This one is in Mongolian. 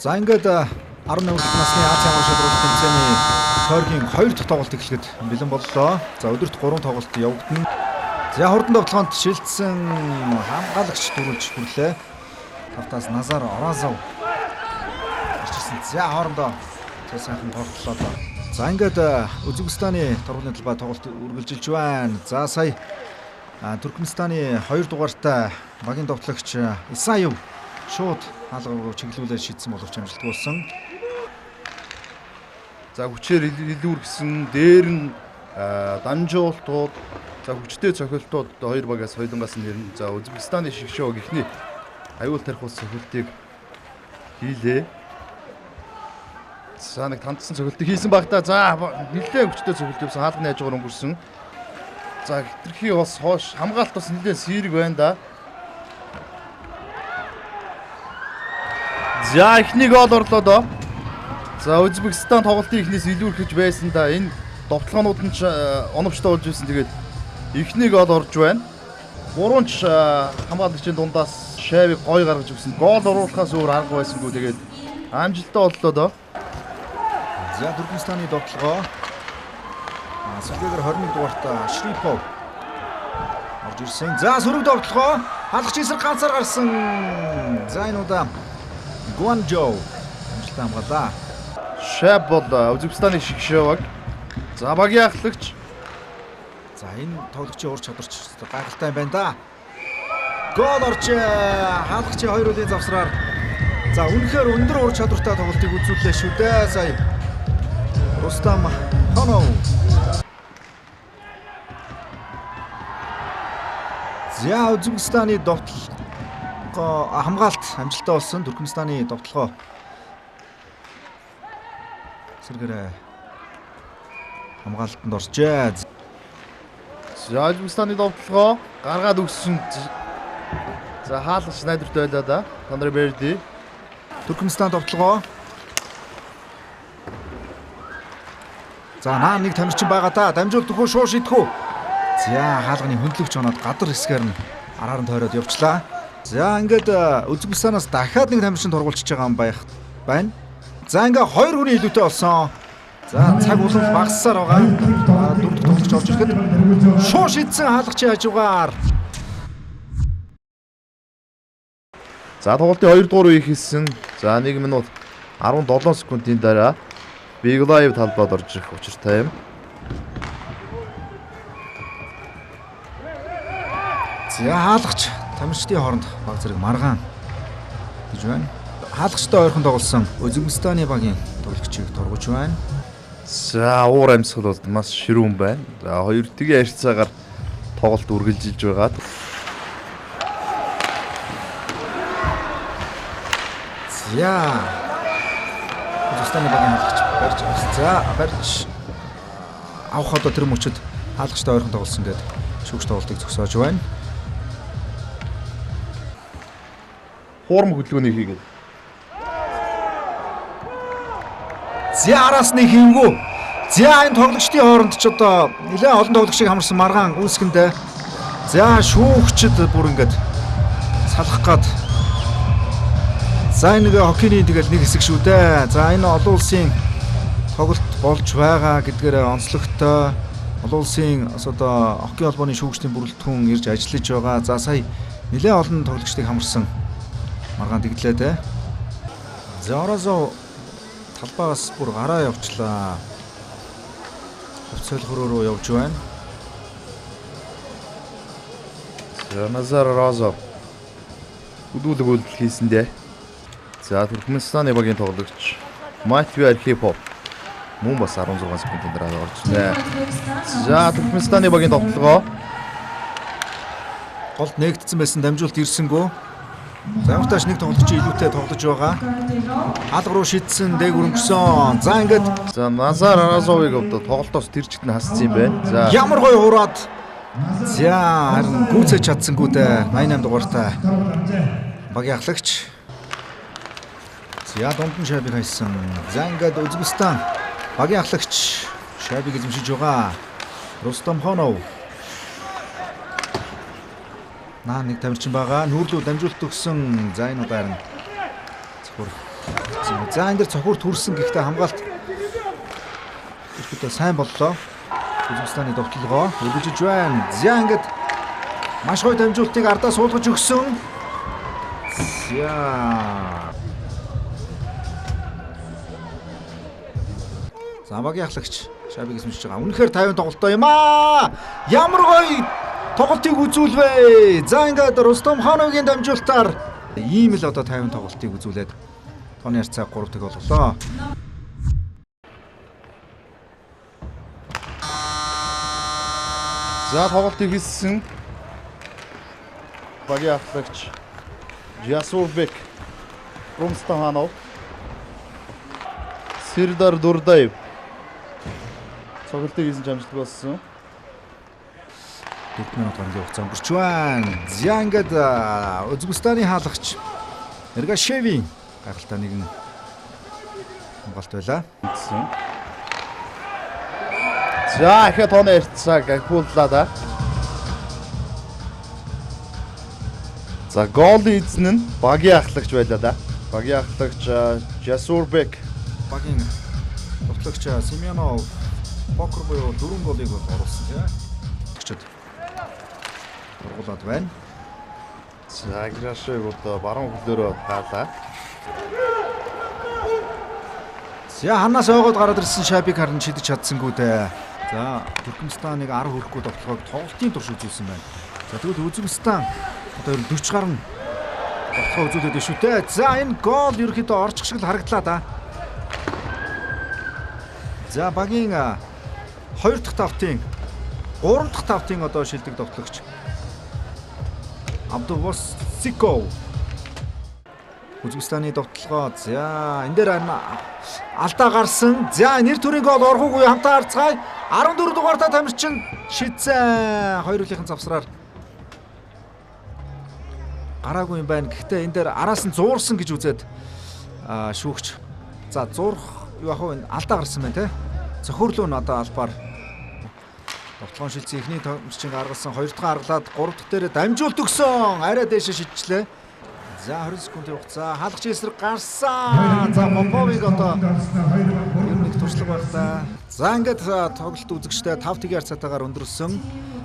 За ингээд 11 насны Азийн аваа шалралт тэмцээний тойргийн 2 дахь тоглолт эхлэхэд бэлэн боллоо. За өдөрт 3 тоглолт явагдана. За хурдан тоглоонд шилжсэн хамгаалагч дөрүүлж хүрлээ. Тавтаас Назар Оразов ирчихсэн. За хоорондоо сайхан тоглолоо. За ингээд Үзбекистаны торгуулийн талбай тоглолт үргэлжилж байна. За сая Туркменстаны 2 дугаартай багийн товтлогч Исаев шууд хаалга руу чиглүүлээд шийдсэн боловч амжилтгүй болсон. За хүчээр илүүр гэсэн дээр нь дамжуултууд, за хүчтэй цохилтууд хоёр багаас хоёулангаас нь ирнэ. За Үзбекистаны шигшөөг ихний аюул тарих ус цохилтыг хийлээ. За нэг тандсан цохилтыг хийсэн багтаа. За нэлээд хүчтэй цохилт явсан хаалганы хажуугаар өнгөрсөн. За хитрхи бас хоош хамгаалт бас нэлээд сэрэг байна да. За эхний гол орлоо доо. За Үзбекистан тоглолтын эхнээс илүүрхэж байсан да. Энэ довтлогоонууд нь ч оновчтой болж байсан. Тэгээд эхний гол орж байна. Гуравч хамгаалагчийн дундаас шавыг гой гаргаж өгсөн. Гол оруулахаас өөр арга байсангүй. Тэгээд амжилттай боллоо доо. За Туркменстаны довтлогоо Сэлгээр 21 дугаартай Шрипов орж ирсэн. За сөрөг довтлогоо хаалгач эсрэг ганцаар гарсан. За энэ удаа Гуанжоу амжилттай хамгаалаа. Шаб бол Үзбекистаны шигшөөг. За багийн ахлагч. За энэ тоглогчийн ур чадварч гайхалтай юм байна да. Гол орж хаалгачийн 2 үеийн завсраар за үнэхээр өндөр ур чадвартай тоглолтыг үзүүллээ шүү дээ. Сая Рустам Хонов. За Үзбекистаны довтлогоо хамгаалт амжилттай болсон. Туркменстаны довтлогоо сэргээрээ хамгаалтанд оржээ. За Үзбекистаны довтлогоо гаргаад өгсөн. За хаалгач найдварт байлаа да. Тандра Берди. Туркменстан довтлогоо. За наа нэг тамирчин байгаа да. Дамжуулт өгөө шуу шийдэхүү. За хаалганы хөндлөгч оноод гадар хэсгээр нь араар нь тойроод явчлаа. За ингээд Үзбекистанаас дахиад нэг тамирчин тургуулж байгаа юм байна. За ингээ 2 хүний илүүтэй болсон. За цаг улам багассаар байгаа. Дөрөв дэх тоглогч орж ирэхэд шуу шийдсэн хаалгачийн хажуугаар. За тоглолтын 2 дугаар үе хийсэн. За 1 минут 17 секундын дараа Биглаев талбайд орж ирэх учиртай юм. За хаалгач тамирчдын хооронд баг зэрэг маргаан гэж байна. Хаалгачтай ойрхон тоглосон Үзбекистаны багийн тоглогчийг тургуулж байна. За уур амьсгал бол маш ширүүн байна. За хоёр тгийн харьцаагаар тоглолт үргэлжилж байгаа. За Үзбекистаны багийн хаалгач барьж авсан. За барьж авах одоо тэр мөчөд хаалгачтай ойрхон тоглосон гэдэг шүүгч тоглолтыг зогсоож байна. Хуурм хөдөлгөөнийг хийгээд. За араас нэг хийвгүй. За энэ тоглогчдын хооронд ч одоо нэлээд олон тоглогчийг хамарсан маргаан үүсгэндээ. За шүүгчд бүр ингээд салах гад. За энэ хоккейний тэгэл нэг хэсэг шүү дээ. За энэ олон улсын тоглолт болж байгаа гэдгээр онцлогтой. Олон улсын одоо хоккей холбооны шүүгчдийн бүрэлдэхүүн ирж ажиллаж байгаа. За сая нэлээд олон тоглогчдыг хамарсан маргаан тэглээ те. За Оразов талбайгаас бүр гараа явчлаа. Хувцсолхороо руу явж байна. За Назар Оразов хөдөлгөөн үйлдэл хийсэн дээ. За Туркменстаны багийн тоглогч Матвей Архипов мөн бас 16 секундын дараа орж ирнэ. За Туркменстаны багийн тоглогоо Голд нээгдсэн байсан дамжуулт ирсэнгөө. За ямартааш нэг тоглогчийн илүүтэй тоглож байгаа. Хаалга руу шидсэн дээгүр өнгөрсөн. За ингээд за Назар Оразовыг одоо тоглолтоос тэр чигт нь хассан юм байна. За ямар гоё хураад. За харин гүйцэж чадсангүй дээ. 88 дугаартай багийн ахлагч. За дунд нь шабыг хайсан. За ингээд Үзбекистан багийн ахлагч шабыг эзэмшиж байгаа. Рустам Хонов. Наа нэг тамирчин байгаа. Нүүрлүү дамжуулт өгсөн. За энэ удаа харин зөвхөр За энэ дэр цохиур төрсөн гэхдээ хамгаалт ихтэй сайн боллоо. Үзбстаны довтлогоо үргэлжлэж байна. За ингээд маш гоё дамжуултыг ардаа суулгаж өгсөн. За багийн ахлагч Шабиг эсмэлж байгаа. Үнэхээр 50 тоглолтоо юм аа. Ямар гоё тоглолтыг үзүүлвэ. За ингээд Рустам Хановгийн дамжуултаар ийм л одоо 50 тоглолтыг үзүүлээд тооны харьцааг 3-1 болголоо. За тоглолтыг хийсэн багийн ахлагч Жасурбек Рустам Ханов, Сирдар Дурдаев цогцолтыг хийсэн амжилт болсон. 4 минут гарсан хугацаа өнгөрч байна. За ингээд Өзбекстаны хаалгач Эргашевийн гайхалтай нэгэн хамгаалт байлаа. За ихэ тооны харьцааг ахиуллаа да. За гол эзэн нь багийн ахлагч байлаа да. Багийн ахлагч Жасурбек, Багийн тоглогч Семенов Бокр буюу 4 голыг бол оруулсан тийм. Тэгчэд ургуулад байна. За Грашев одоо баруун хөлөөрөө хаалаа. За ханаас ойгоод гараад ирсэн Шабиг харин шидэж чадсангүй дээ. За Туркменстаныг 10 хүрэхгүй тоглохыг тоглолтын турш үзүүлсэн байна. За тэгвэл Үзбекистан одоо 40 гарна тоглохоо үзүүлээд шүү дээ. За энэ гол ерөөхдөө орчих шиг л харагдлаа да. За багийн 2 дахь тавтын 3 дахь тавтын одоо шилдэг тоглогч Абдулвас Сиков Үзбекистаны довтлогоо. За энэ дээр алдаа гарсан. За нэр төрийн гол орхоогүй хамтаа харцгаая. 14 дугаартаа тамирчин шидсэн. Хоёрын завсраар гараагүй юм байна. Гэхдээ энэ дээр араас нь зуурсан гэж үзээд шүүгч. За зурх юу ах вэ? Алдаа гарсан байна те. Цохирлоо нь одоо албаар довтлогоо шилжсэн эхний тамирчин гаргалсан. 2 дахь гаргалаад 3 дахь дээр дамжуулт өгсөн. Арай дээшээ шидчихлээ. За 20 секундын хугацаа хаалгач эсрэг гарсан. За Поповыг одоо нэг туршлага байх та. За ингээд тоглолт үзэгчтэй 5-1 харьцаатаагаар өндөрлсөн.